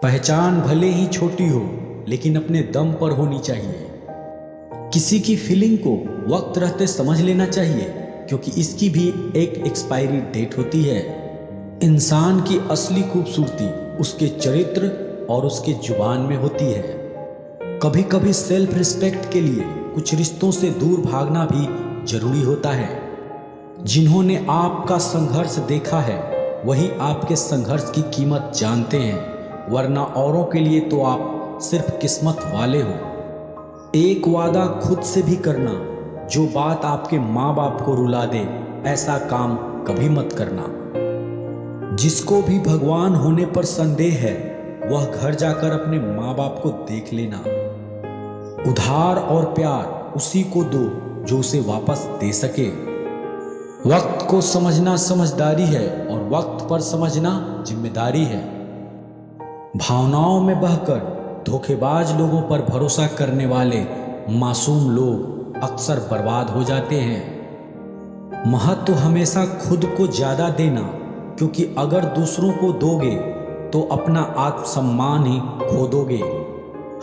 पहचान भले ही छोटी हो लेकिन अपने दम पर होनी चाहिए। किसी की फीलिंग को वक्त रहते समझ लेना चाहिए क्योंकि इसकी भी एक एक्सपायरी डेट होती है। इंसान की असली खूबसूरती उसके चरित्र और उसके जुबान में होती है। कभी कभी सेल्फ रिस्पेक्ट के लिए कुछ रिश्तों से दूर भागना भी जरूरी होता है। जिन्होंने आपका संघर्ष देखा है वही आपके संघर्ष की कीमत जानते हैं, वरना औरों के लिए तो आप सिर्फ किस्मत वाले हो। एक वादा खुद से भी करना, जो बात आपके माँ बाप को रुला दे ऐसा काम कभी मत करना। जिसको भी भगवान होने पर संदेह है वह घर जाकर अपने माँ बाप को देख लेना। उधार और प्यार उसी को दो जो उसे वापस दे सके। वक्त को समझना समझदारी है और वक्त पर समझना जिम्मेदारी है। भावनाओं में बहकर धोखेबाज लोगों पर भरोसा करने वाले मासूम लोग अक्सर बर्बाद हो जाते हैं। महत्व हमेशा खुद को ज्यादा देना, क्योंकि अगर दूसरों को दोगे तो अपना आत्मसम्मान ही खो दोगे।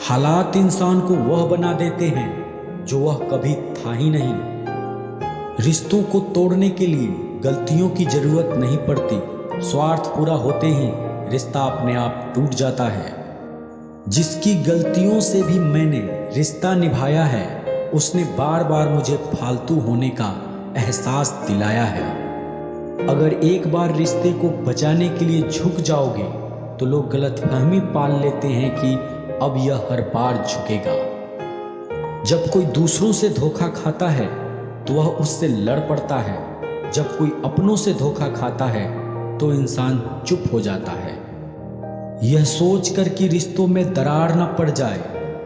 हालात इंसान को वह बना देते हैं जो वह कभी था ही नहीं। रिश्तों को तोड़ने के लिए गलतियों की जरूरत नहीं पड़ती, स्वार्थ पूरा होते ही रिश्ता अपने आप टूट जाता है। जिसकी गलतियों से भी मैंने रिश्ता निभाया है उसने बार बार मुझे फालतू होने का एहसास दिलाया है। अगर एक बार रिश्ते को बचाने के लिए झुक जाओगे तो लोग गलतफहमी पाल लेते हैं कि अब यह हर बार झुकेगा। जब कोई दूसरों से धोखा खाता है तो वह उससे लड़ पड़ता है। जब कोई अपनों से धोखा खाता है तो इंसान चुप हो जाता है। यह सोचकर कि रिश्तों में दरार न पड़ जाए,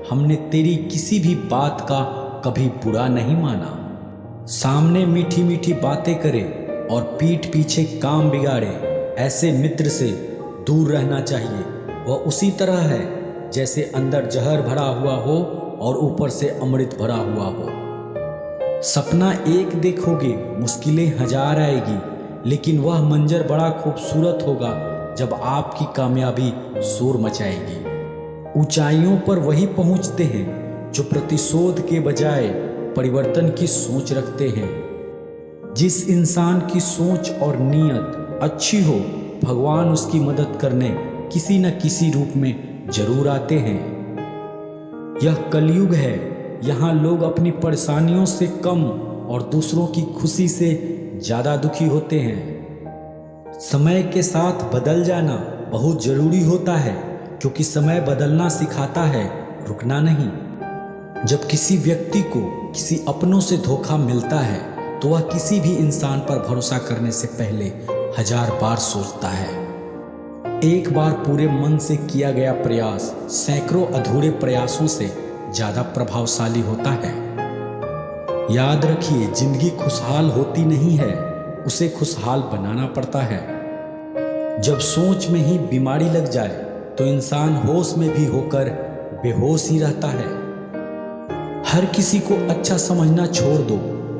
हमने तेरी किसी भी बात का कभी बुरा नहीं माना। सामने मीठी मीठी बातें करे और पीठ पीछे काम बिगाड़े, ऐसे मित्र से दूर रहना चाहिए। वह उसी तरह है जैसे अंदर जहर भरा हुआ हो और ऊपर से अमृत भरा हुआ हो। सपना एक देखोगे मुश्किलें हजार आएगी, लेकिन वह मंजर बड़ा खूबसूरत होगा जब आपकी कामयाबी शोर मचाएगी। ऊंचाइयों पर वही पहुंचते हैं जो प्रतिशोध के बजाय परिवर्तन की सोच रखते हैं। जिस इंसान की सोच और नीयत अच्छी हो, भगवान उसकी मदद करने किसी न किसी रूप में जरूर आते हैं। यह कलयुग है, यहाँ लोग अपनी परेशानियों से कम और दूसरों की खुशी से ज्यादा दुखी होते हैं। समय के साथ बदल जाना बहुत जरूरी होता है, क्योंकि समय बदलना सिखाता है, रुकना नहीं। जब किसी व्यक्ति को किसी अपनों से धोखा मिलता है तो वह किसी भी इंसान पर भरोसा करने से पहले हजार बार सोचता है। एक बार पूरे मन से किया गया प्रयास सैकड़ों अधूरे प्रयासों से ज्यादा प्रभावशाली होता है। याद रखिए, जिंदगी खुशहाल होती नहीं है, उसे खुशहाल बनाना पड़ता है। जब सोच में ही बीमारी लग जाए तो इंसान होश में भी होकर बेहोश ही रहता है। हर किसी को अच्छा समझना छोड़ दो,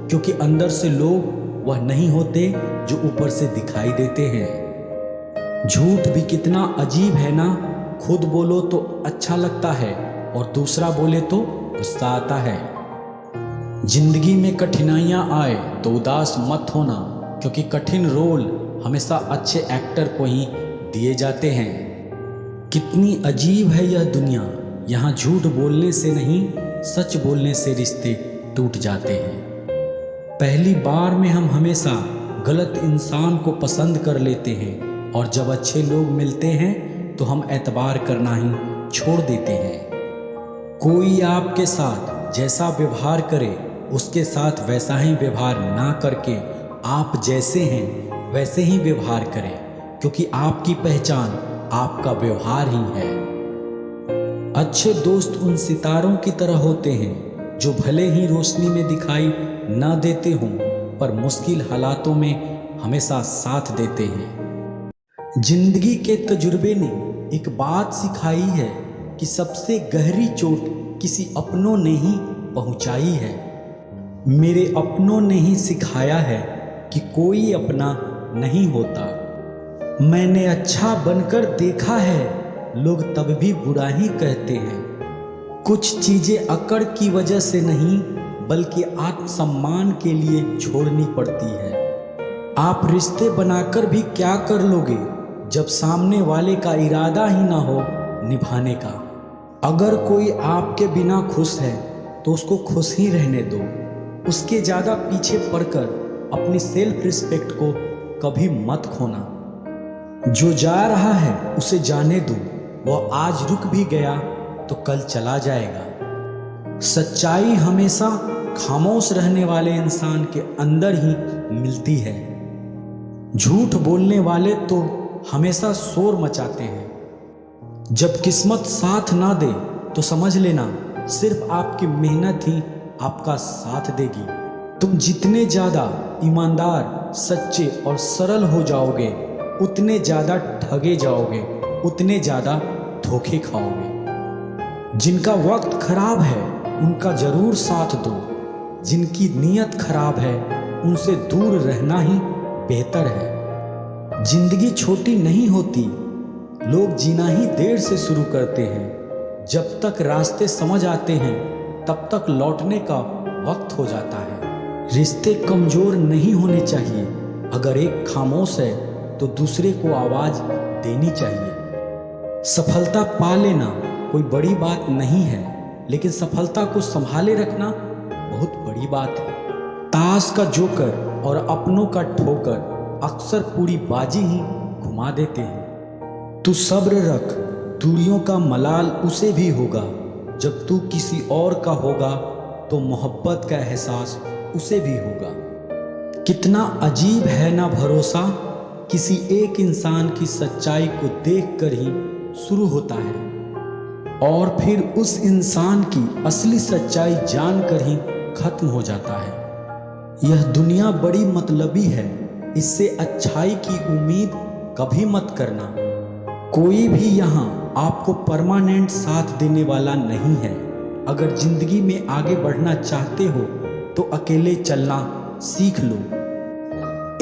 क्योंकि अंदर से लोग वह नहीं होते जो ऊपर से दिखाई देते हैं। झूठ भी कितना अजीब है ना, खुद बोलो तो अच्छा लगता है और दूसरा बोले तो गुस्सा आता है। जिंदगी में कठिनाइयां आए तो उदास मत होना, क्योंकि कठिन रोल हमेशा अच्छे एक्टर को ही दिए जाते हैं। कितनी अजीब है यह दुनिया, यहाँ झूठ बोलने से नहीं सच बोलने से रिश्ते टूट जाते हैं। पहली बार में हम हमेशा गलत इंसान को पसंद कर लेते हैं और जब अच्छे लोग मिलते हैं तो हम एतबार करना ही छोड़ देते हैं। कोई आपके साथ जैसा व्यवहार करे उसके साथ वैसा ही व्यवहार ना करके आप जैसे हैं वैसे ही व्यवहार करें, क्योंकि आपकी पहचान आपका व्यवहार ही है। अच्छे दोस्त उन सितारों की तरह होते हैं जो भले ही रोशनी में दिखाई ना देते हों पर मुश्किल हालातों में हमेशा साथ देते हैं। जिंदगी के तजुर्बे ने एक बात सिखाई है कि सबसे गहरी चोट किसी अपनों ने ही पहुंचाई है। मेरे अपनों ने ही सिखाया है कि कोई अपना नहीं होता। मैंने अच्छा बनकर देखा है, लोग तब भी बुरा ही कहते हैं। कुछ चीजें अकड़ की वजह से नहीं बल्कि आत्मसम्मान के लिए छोड़नी पड़ती है। आप रिश्ते बनाकर भी क्या कर लोगे जब सामने वाले का इरादा ही ना हो निभाने का। अगर कोई आपके बिना खुश है तो उसको खुश ही रहने दो। उसके ज़्यादा पीछे पड़कर अपनी सेल्फ रिस्पेक्ट को कभी मत खोना। जो जा रहा है उसे जाने दो, वह आज रुक भी गया तो कल चला जाएगा। सच्चाई हमेशा खामोश रहने वाले इंसान के अंदर ही मिलती है। झूठ बोलने वाले तो हमेशा शोर मचाते हैं। जब किस्मत साथ ना दे तो समझ लेना सिर्फ आपकी मेहनत ही आपका साथ देगी। तुम जितने ज़्यादा ईमानदार, सच्चे और सरल हो जाओगे उतने ज़्यादा ठगे जाओगे, उतने ज़्यादा धोखे खाओगे। जिनका वक्त खराब है उनका ज़रूर साथ दो, जिनकी नीयत खराब है उनसे दूर रहना ही बेहतर है। जिंदगी छोटी नहीं होती, लोग जीना ही देर से शुरू करते हैं। जब तक रास्ते समझ आते हैं तब तक लौटने का वक्त हो जाता है। रिश्ते कमज़ोर नहीं होने चाहिए। अगर एक खामोश है तो दूसरे को आवाज़ देनी चाहिए। सफलता पा लेना कोई बड़ी बात नहीं है, लेकिन सफलता को संभाले रखना बहुत बड़ी बात है। ताश का जोकर और अपनों का ठोकर अक्सर पूरी बाजी ही घुमा देते हैं। तू सब्र रख, दूरियों का मलाल उसे भी होगा। जब तू किसी और का होगा तो मोहब्बत का एहसास उसे भी होगा। कितना अजीब है ना भरोसा, किसी एक इंसान की सच्चाई को देखकर ही शुरू होता है और फिर उस इंसान की असली सच्चाई जानकर ही खत्म हो जाता है। यह दुनिया बड़ी मतलबी है, इससे अच्छाई की उम्मीद कभी मत करना। कोई भी यहाँ आपको परमानेंट साथ देने वाला नहीं है। अगर जिंदगी में आगे बढ़ना चाहते हो तो अकेले चलना सीख लो।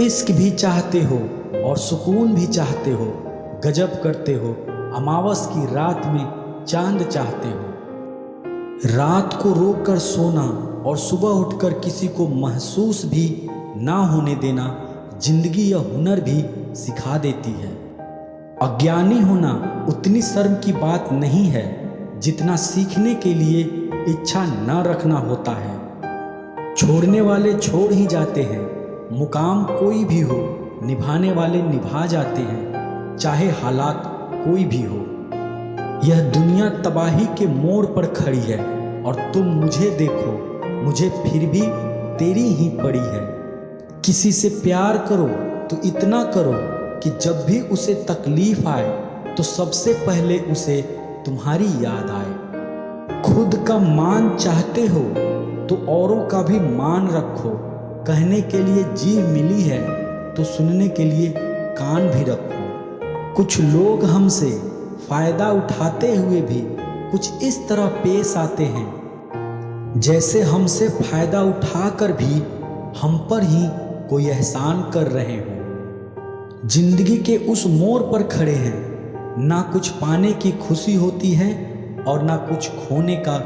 इश्क भी चाहते हो और सुकून भी चाहते हो, गजब करते हो, अमावस की रात में चांद चाहते हो। रात को रोक कर सोना और सुबह उठकर किसी को महसूस भी ना होने देना जिंदगी या हुनर भी सिखा देती है। अज्ञानी होना उतनी शर्म की बात नहीं है जितना सीखने के लिए इच्छा न रखना होता है। छोड़ने वाले छोड़ ही जाते हैं, मुकाम कोई भी हो निभाने वाले निभा जाते हैं, चाहे हालात कोई भी हो। यह दुनिया तबाही के मोड़ पर खड़ी है और तुम मुझे देखो, मुझे फिर भी तेरी ही पड़ी है। किसी से प्यार करो तो इतना करो कि जब भी उसे तकलीफ आए तो सबसे पहले उसे तुम्हारी याद आए। खुद का मान चाहते हो तो औरों का भी मान रखो। कहने के लिए जीभ मिली है तो सुनने के लिए कान भी रखो। कुछ लोग हमसे फायदा उठाते हुए भी कुछ इस तरह पेश आते हैं जैसे हमसे फायदा उठाकर भी हम पर ही कोई एहसान कर रहे हो। जिंदगी के उस मोड़ पर खड़े हैं, ना कुछ पाने की खुशी होती है और ना कुछ खोने का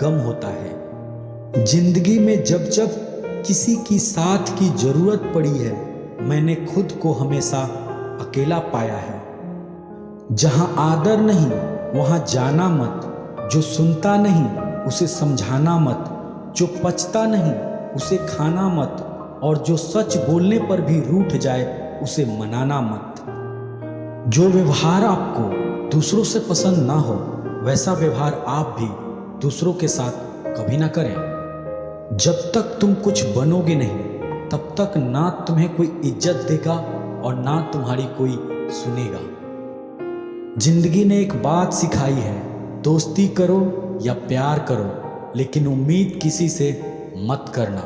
गम होता है। जिंदगी में जब जब किसी की साथ की जरूरत पड़ी है, मैंने खुद को हमेशा अकेला पाया है। जहां आदर नहीं वहां जाना मत, जो सुनता नहीं उसे समझाना मत, जो पचता नहीं उसे खाना मत, और जो सच बोलने पर भी रूठ जाए उसे मनाना मत। जो व्यवहार आपको दूसरों से पसंद ना हो वैसा व्यवहार आप भी दूसरों के साथ कभी ना करें। जब तक तुम कुछ बनोगे नहीं तब तक ना तुम्हें कोई इज्जत देगा और ना तुम्हारी कोई सुनेगा। जिंदगी ने एक बात सिखाई है, दोस्ती करो या प्यार करो लेकिन उम्मीद किसी से मत करना।